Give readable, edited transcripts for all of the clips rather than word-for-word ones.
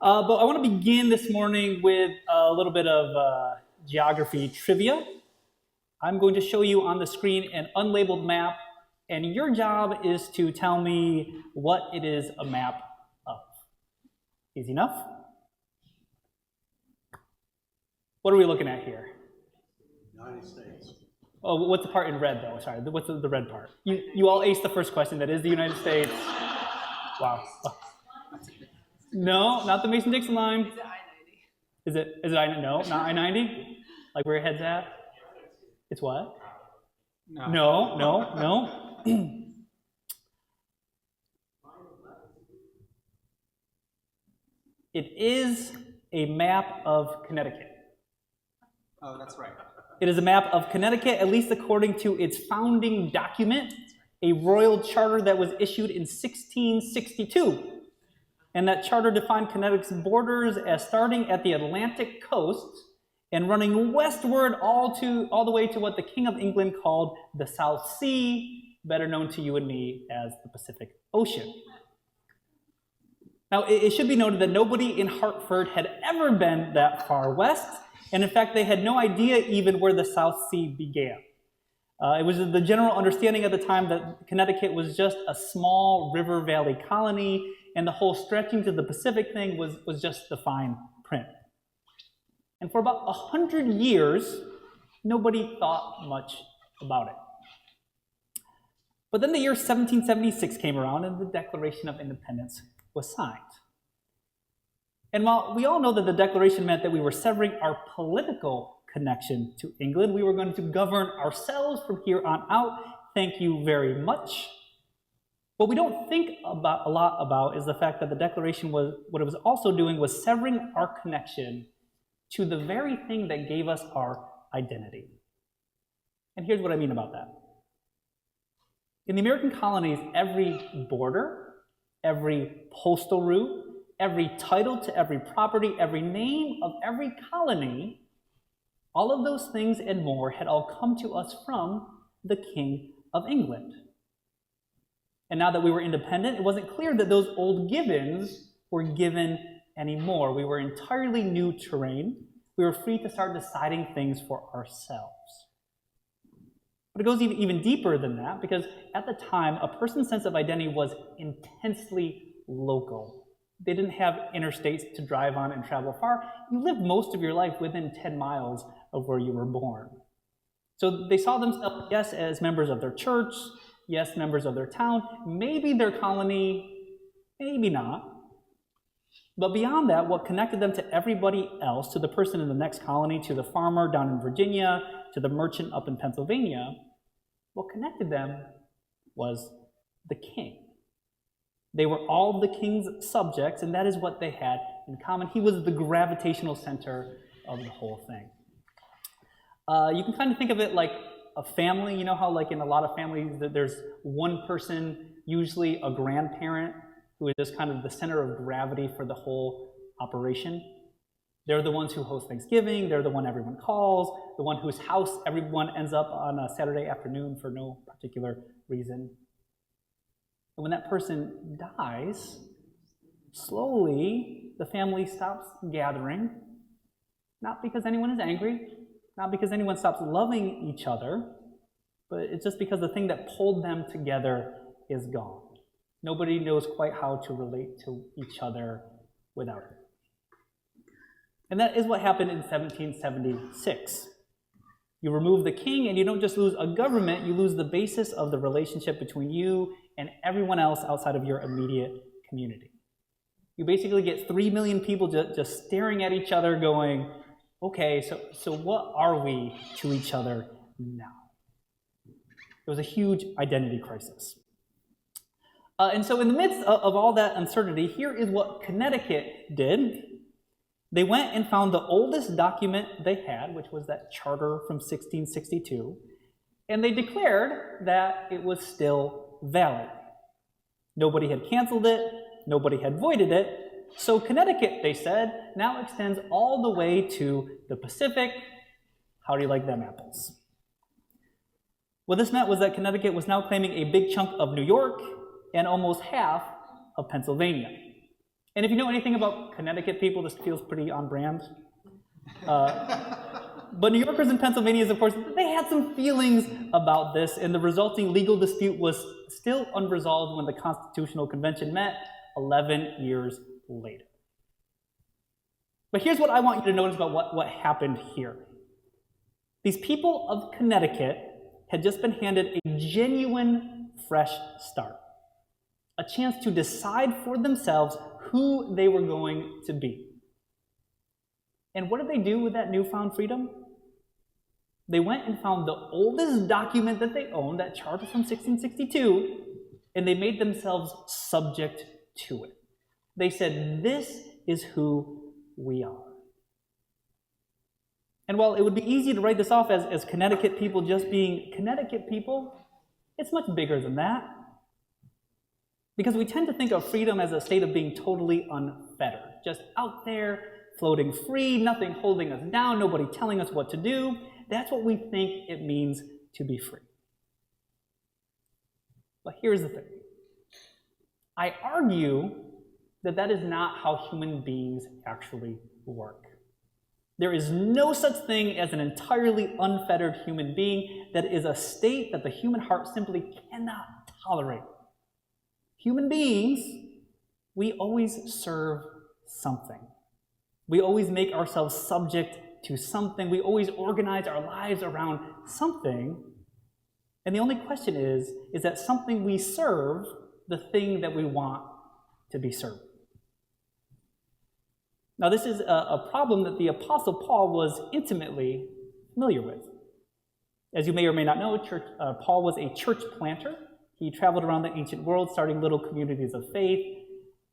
But I want to begin this morning with a little bit of geography trivia. I'm going to show you on the screen an unlabeled map, and your job is to tell me what it is a map of. Easy enough? What are we looking at here? United States. Oh, what's the part in red, though? Sorry, what's the red part? You all aced the first question. That is the United States. Wow. No, not the Mason-Dixon line. Is it I-90? Is it I-90? No, not I-90? Like where your head's at? It's what? No. It is a map of Connecticut. Oh, that's right. It is a map of Connecticut, at least according to its founding document, a royal charter that was issued in 1662. And that charter defined Connecticut's borders as starting at the Atlantic coast and running westward all the way to what the King of England called the South Sea, better known to you and me as the Pacific Ocean. Now, it should be noted that nobody in Hartford had ever been that far west, and in fact, they had no idea even where the South Sea began. It was the general understanding at the time that Connecticut was just a small river valley colony, and the whole stretching to the Pacific thing was just the fine print. And for about 100 years, nobody thought much about it. But then the year 1776 came around, and the Declaration of Independence was signed. And while we all know that the Declaration meant that we were severing our political connection to England, we were going to govern ourselves from here on out. Thank you very much. What we don't think a lot about is the fact that the Declaration what it was also doing was severing our connection to the very thing that gave us our identity. And here's what I mean about that. In the American colonies, every border, every postal route, every title to every property, every name of every colony, all of those things and more had all come to us from the King of England. And now that we were independent, it wasn't clear that those old givens were given anymore. We were entirely new terrain. We were free to start deciding things for ourselves. But it goes even deeper than that, because at the time, a person's sense of identity was intensely local. They didn't have interstates to drive on and travel far. You lived most of your life within 10 miles of where you were born. So they saw themselves, yes, as members of their church, yes, members of their town, maybe their colony, maybe not. But beyond that, what connected them to everybody else, to the person in the next colony, to the farmer down in Virginia, to the merchant up in Pennsylvania, what connected them was the king. They were all the king's subjects, and that is what they had in common. He was the gravitational center of the whole thing. You can kind of think of it like a family. You know how like in a lot of families there's one person, usually a grandparent, who is just kind of the center of gravity for the whole operation. They're the ones who host Thanksgiving. They're the one everyone calls, the one whose house everyone ends up on a Saturday afternoon for no particular reason. And when that person dies, slowly the family stops gathering, not because anyone is angry, not because anyone stops loving each other, but it's just because the thing that pulled them together is gone. Nobody knows quite how to relate to each other without it. And that is what happened in 1776. You remove the king, and you don't just lose a government, you lose the basis of the relationship between you and everyone else outside of your immediate community. You basically get 3 million people just staring at each other going, okay, so what are we to each other now? It was a huge identity crisis. And so in the midst of all that uncertainty, here is what Connecticut did. They went and found the oldest document they had, which was that charter from 1662, and they declared that it was still valid. Nobody had canceled it, nobody had voided it, so Connecticut, they said, now extends all the way to the Pacific. How do you like them apples? What this meant was that Connecticut was now claiming a big chunk of New York and almost half of Pennsylvania. And if you know anything about Connecticut people, this feels pretty on brand. But New Yorkers and Pennsylvanians, of course, they had some feelings about this, and the resulting legal dispute was still unresolved when the Constitutional Convention met 11 years later. But here's what I want you to notice about what happened here. These people of Connecticut had just been handed a genuine fresh start, a chance to decide for themselves who they were going to be. And what did they do with that newfound freedom? They went and found the oldest document that they owned, that charter from 1662, and they made themselves subject to it. They said, this is who we are. And while it would be easy to write this off as Connecticut people just being Connecticut people, it's much bigger than that. Because we tend to think of freedom as a state of being totally unfettered, just out there, floating free, nothing holding us down, nobody telling us what to do. That's what we think it means to be free. But here's the thing. I argue that that is not how human beings actually work. There is no such thing as an entirely unfettered human being. That is a state that the human heart simply cannot tolerate. Human beings, we always serve something. We always make ourselves subject to something. We always organize our lives around something. And the only question is that something we serve the thing that we want to be served? Now, this is a problem that the Apostle Paul was intimately familiar with. As you may or may not know, Paul was a church planter. He traveled around the ancient world, starting little communities of faith.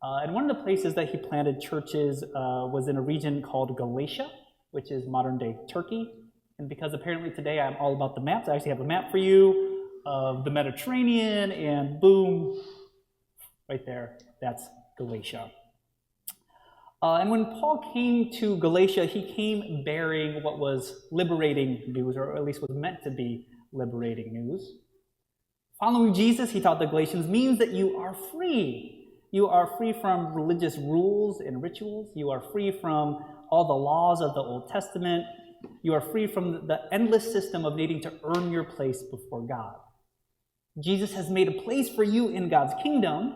And one of the places that he planted churches was in a region called Galatia, which is modern-day Turkey. And because apparently today I'm all about the maps, I actually have a map for you of the Mediterranean, and boom, right there, that's Galatia. And when Paul came to Galatia, he came bearing what was liberating news, or at least was meant to be liberating news. Following Jesus, he taught the Galatians, means that you are free. You are free from religious rules and rituals. You are free from all the laws of the Old Testament. You are free from the endless system of needing to earn your place before God. Jesus has made a place for you in God's kingdom,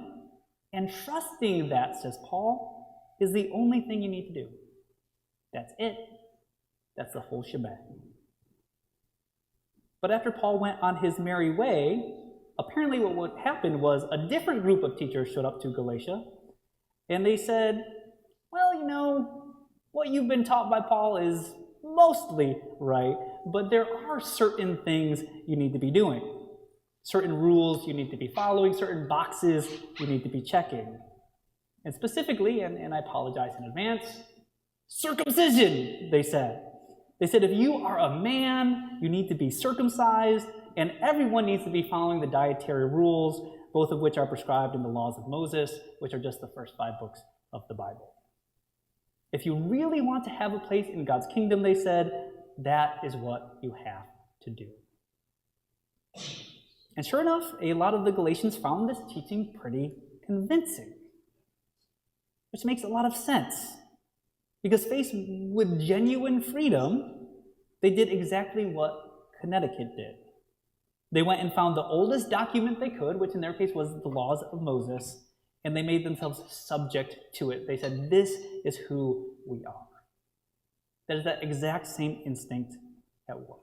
and trusting that, says Paul, is the only thing you need to do. That's it. That's the whole shebang. But after Paul went on his merry way, apparently what happened was a different group of teachers showed up to Galatia, and they said, well, you know, what you've been taught by Paul is mostly right, but there are certain things you need to be doing. Certain rules you need to be following, certain boxes you need to be checking. And specifically, and I apologize in advance, circumcision, they said. They said if you are a man, you need to be circumcised, and everyone needs to be following the dietary rules, both of which are prescribed in the laws of Moses, which are just the first 5 books of the Bible. If you really want to have a place in God's kingdom, they said, that is what you have to do. And sure enough, a lot of the Galatians found this teaching pretty convincing, which makes a lot of sense. Because faced with genuine freedom, they did exactly what Connecticut did. They went and found the oldest document they could, which in their case was the laws of Moses, and they made themselves subject to it. They said, this is who we are. That is that exact same instinct at work.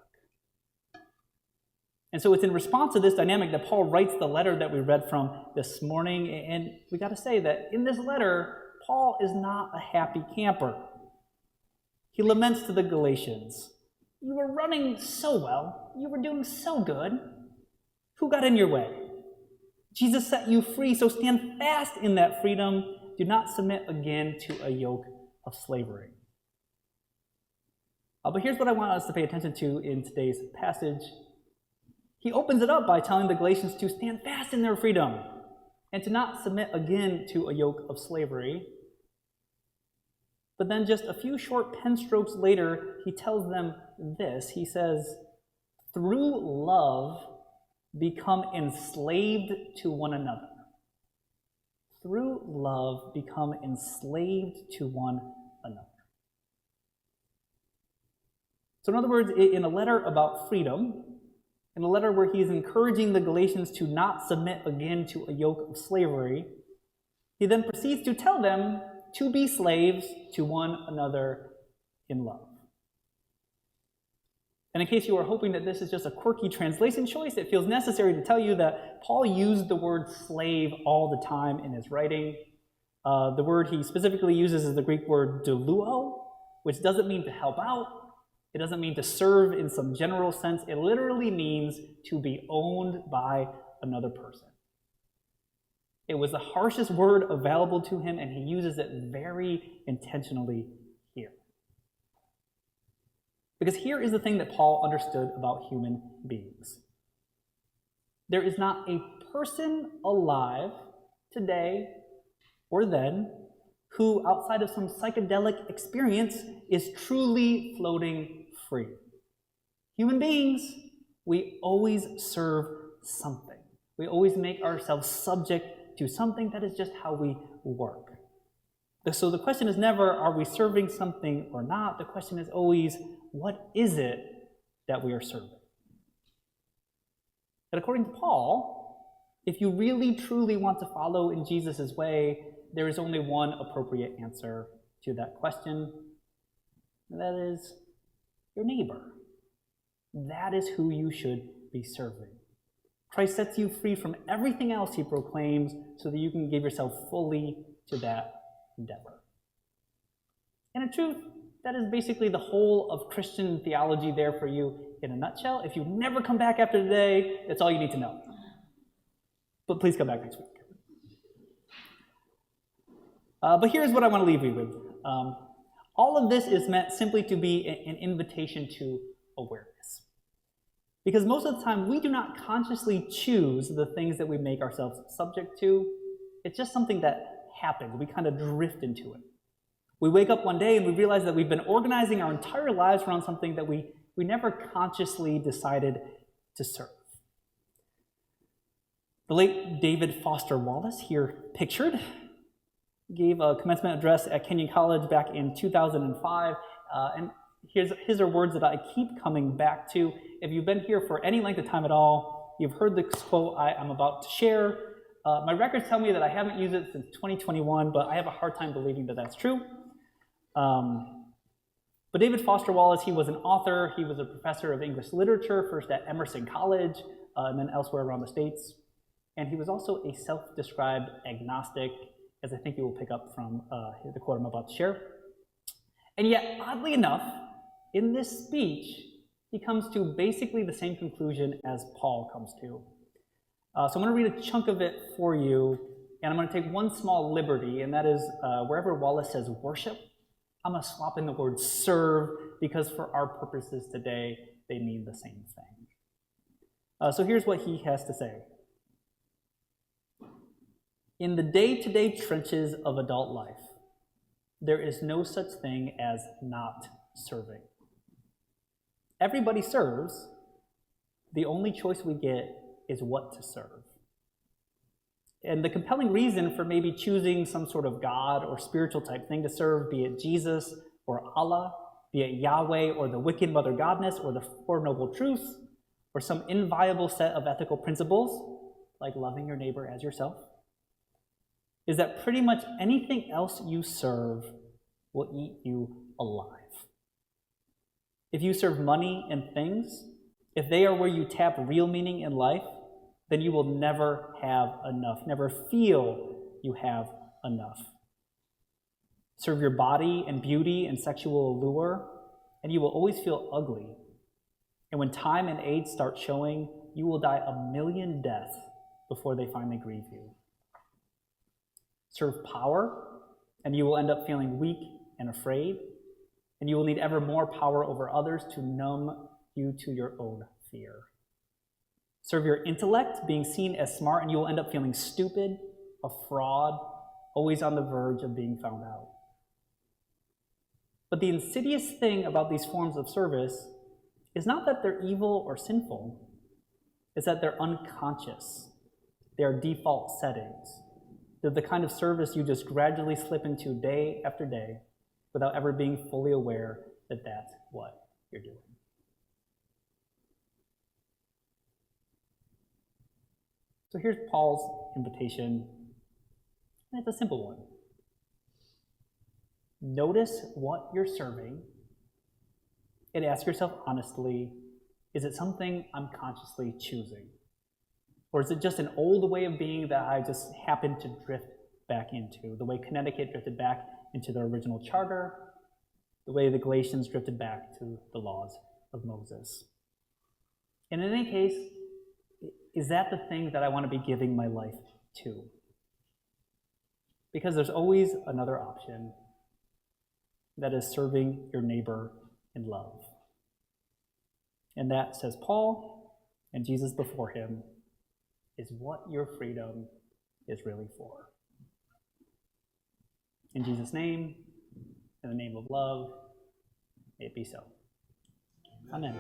And so it's in response to this dynamic that Paul writes the letter that we read from this morning. And we got to say that in this letter, Paul is not a happy camper. He laments to the Galatians, you were running so well. You were doing so good. Who got in your way? Jesus set you free, so stand fast in that freedom. Do not submit again to a yoke of slavery. But here's what I want us to pay attention to in today's passage. He opens it up by telling the Galatians to stand fast in their freedom and to not submit again to a yoke of slavery. But then just a few short pen strokes later, he tells them this. He says, through love, become enslaved to one another. through love, become enslaved to one another. So in other words, in a letter about freedom, in a letter where he's encouraging the Galatians to not submit again to a yoke of slavery, he then proceeds to tell them to be slaves to one another in love. And in case you are hoping that this is just a quirky translation choice, it feels necessary to tell you that Paul used the word slave all the time in his writing. The word he specifically uses is the Greek word doulo, which doesn't mean to help out. It doesn't mean to serve in some general sense. It literally means to be owned by another person. It was the harshest word available to him, and he uses it very intentionally here. Because here is the thing that Paul understood about human beings. There is not a person alive today or then who, outside of some psychedelic experience, is truly floating free. Human beings, we always serve something. We always make ourselves subject to something. That is just how we work. So the question is never, are we serving something or not? The question is always, what is it that we are serving? And according to Paul, if you really truly want to follow in Jesus' way, there is only one appropriate answer to that question, and that is your neighbor. That is who you should be serving. Christ sets you free from everything else he proclaims so that you can give yourself fully to that endeavor. And in truth, that is basically the whole of Christian theology there for you in a nutshell. If you never come back after today, that's all you need to know. But please come back next week. But here's what I want to leave you with. All of this is meant simply to be an invitation to awareness. Because most of the time, we do not consciously choose the things that we make ourselves subject to. It's just something that happens. We kind of drift into it. We wake up one day and we realize that we've been organizing our entire lives around something that we never consciously decided to serve. The late David Foster Wallace, here pictured, gave a commencement address at Kenyon College back in 2005. And his are words that I keep coming back to. If you've been here for any length of time at all, you've heard this quote I'm about to share. My records tell me that I haven't used it since 2021, but I have a hard time believing that that's true. But David Foster Wallace, he was an author. He was a professor of English literature, first at Emerson College, and then elsewhere around the States. And he was also a self-described agnostic, as I think you will pick up from the quote I'm about to share. And yet, oddly enough, in this speech, he comes to basically the same conclusion as Paul comes to. So I'm going to read a chunk of it for you, and I'm going to take one small liberty, and that is wherever Wallace says worship, I'm going to swap in the word serve, because for our purposes today, they mean the same thing. So here's what he has to say. In the day-to-day trenches of adult life, there is no such thing as not serving. Everybody serves. The only choice we get is what to serve. And the compelling reason for maybe choosing some sort of God or spiritual type thing to serve, be it Jesus or Allah, be it Yahweh or the wicked mother goddess or the Four Noble Truths, or some inviolable set of ethical principles, like loving your neighbor as yourself, is that pretty much anything else you serve will eat you alive. If you serve money and things, if they are where you tap real meaning in life, then you will never have enough, never feel you have enough. Serve your body and beauty and sexual allure, and you will always feel ugly. And when time and age start showing, you will die a million deaths before they finally grieve you. Serve power, and you will end up feeling weak and afraid, and you will need ever more power over others to numb you to your own fear. Serve your intellect, being seen as smart, and you will end up feeling stupid, a fraud, always on the verge of being found out. But the insidious thing about these forms of service is not that they're evil or sinful, it's that they're unconscious. They are default settings. the kind of service you just gradually slip into day after day without ever being fully aware that that's what you're doing. So here's Paul's invitation, and it's a simple one. Notice what you're serving and ask yourself honestly, is it something I'm consciously choosing? Or is it just an old way of being that I just happen to drift back into, the way Connecticut drifted back into the original charter, the way the Galatians drifted back to the laws of Moses? And in any case, is that the thing that I want to be giving my life to? Because there's always another option, that is serving your neighbor in love. And that, says Paul, and Jesus before him, is what your freedom is really for. In Jesus' name, in the name of love, may it be so. Amen.